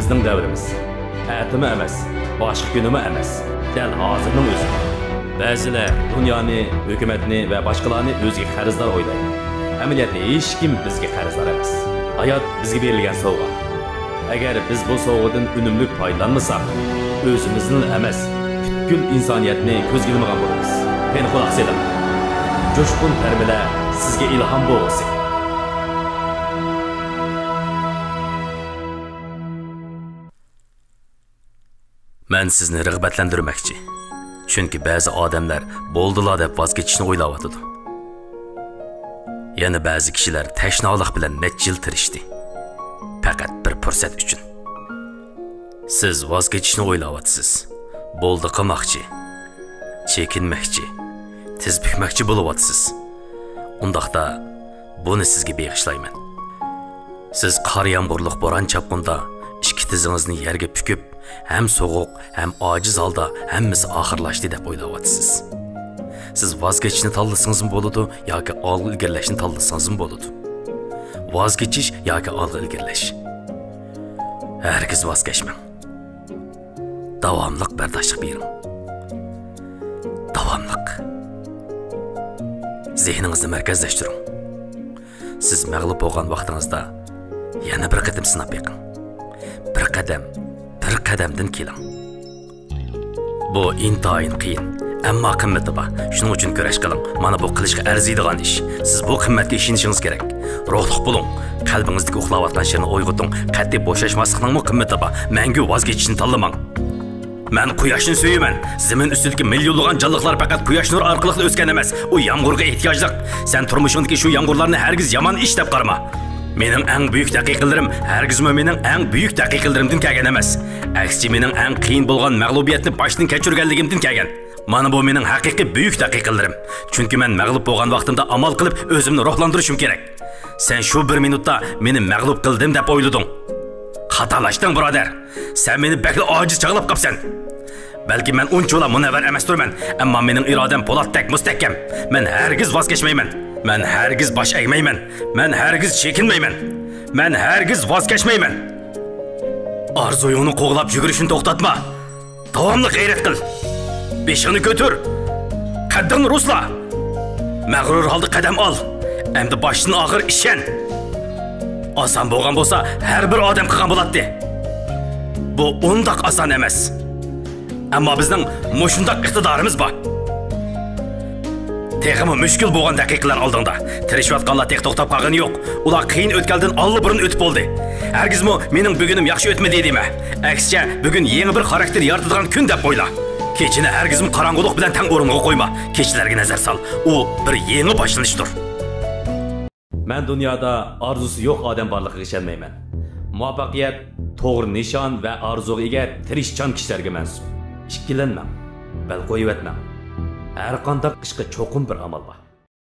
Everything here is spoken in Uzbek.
bizning davrimiz. Atimi emas, boshqa kunimi emas. Dal hozirning o'zi. Ba'zilar dunyoni, hukumatni va boshqalarni o'ziga qarzdor o'ylaydi. Amaliyotda hech kim bizga qarzdor emas. Hayot bizga berilgan sovg'a. Agar biz bu sovg'adan unumli foydalanmasak, o'zimizni emas, butkul insoniyatni ko'zga ilmagan bo'lamiz. Men quloq seling. Jo'shqin tarbiyalar sizga ilhom bo'lsin. Men sizni rag'batlantirmoqchi. Chunki ba'zi odamlar bo'ldilar deb voz kechishni o'ylayotdi. Yana ba'zi kishilar tashnolik bilan necha yil tirishdi. Faqat bir fursat uchun. Siz voz kechishni o'ylayapsiz. Bo'ldi qilmoqchi, chekinmoqchi, tiz bukmoqchi bo'lyapsiz. Undaqda buni sizga beg'ishlayman. Siz qor yomg'irliq bo'ron chapqunda ikki tizingizni yerga pukib, hem soğuk, hem aciz halda hemmisi ahırlaştı deb o'ylayapsiz. Siz voz kechishni tanlasangiz mı boludu yoki olg'a ilgirlashni tanlasangiz mı boludu? Voz kechish yoki olg'a ilgirlash. Herkes voz kechmang. Davomliq bardoshlik bering. Davomliq. Zehningizni markazlashtiring. Siz mag'lub bo'lgan vaqtingizda yana bir qadam sinab beqing. Bir qadamdan keling. Bu intayin qiyin, ammo qimmati bor. Shuning uchun kurash qiling. Mana bu qilishga arziydigan ish. Siz bu qimmatga ishonishingiz kerak. Ruhliq bo'ling. Qalbingizdagi uxlayotgan sherni uyg'oting. Qat'iy bo'shashmaslikning qimmati bor. Mangu voz kechishni tanlamang. Men quyoshni so'yaman. Zamin ustidagi millionlagan jonliqlar faqat quyosh nur orqali o'sgan emas. U yomg'irga ehtiyojliq. Sen turmushingdagi shu yomg'irlarni hargiz yomon ish deb qarama. Mening eng büyük daqiqalarim hargizmi mening eng büyük daqiqalarimdan kelgan emas. Aksicha mening eng qiyin bo'lgan mag'lubiyatni boshdan kechirganligimdan kelgan. Mana bu mening haqiqiy büyük daqiqalarim. Chunki men mag'lub bo'lgan vaqtimda amal qilib o'zimni ruhlantirishim kerak. Sen shu bir minutda meni mag'lub qildim deb o'ylading. Xatolashding, birodar. Sen meni bakla ojiz chaqlab qapsan. Balki men unchola munavvar emasdirman, ammo mening irodam po'latdek mustahkam. Men hargiz voz kechmayman. Men hargiz bosh egmayman. Men hargiz chekinmayman. Men hargiz voz kechmayman. Orzuyingni qo'g'lab yugurishni to'xtatma. Davomli g'ayrat qil. Beshingni ko'tar. Qaddingni rusla. Mag'rur holda qadam ol. Endi boshdan oxir ishon. Oson bo'lgan bo'lsa, har bir odam qilgan bo'ladi. Bu undaq oson emas. Ammo bizning mushundaq iqtidorimiz bor. Texmi mushkul bo'lgan daqiqalar oldinda. Tirishayotganlar tek to'xtab qolgani yo'q. Ular qiyin o'tgandan allburun o'tib bo'ldi. Hargizmi mening bugunim yaxshi o'tmadi deyman. Aksicha bugun yangi bir xarakter yaratadigan kun deb o'yla. Kechini hargizmi qorong'ulik bilan tang o'ringa qo'yma. Kechilarga nazar sol. U bir yangi boshlanishdir. Men dunyoda orzusi yo'q odam borligiga ishonmayman. Muvaffaqiyat to'g'ri nishon va orzuga ega tirishchan kishilarga mansub. Ikkilanmang, bal qo'yib o'tmang. Har qanday ishga cho'qim bir amal bor.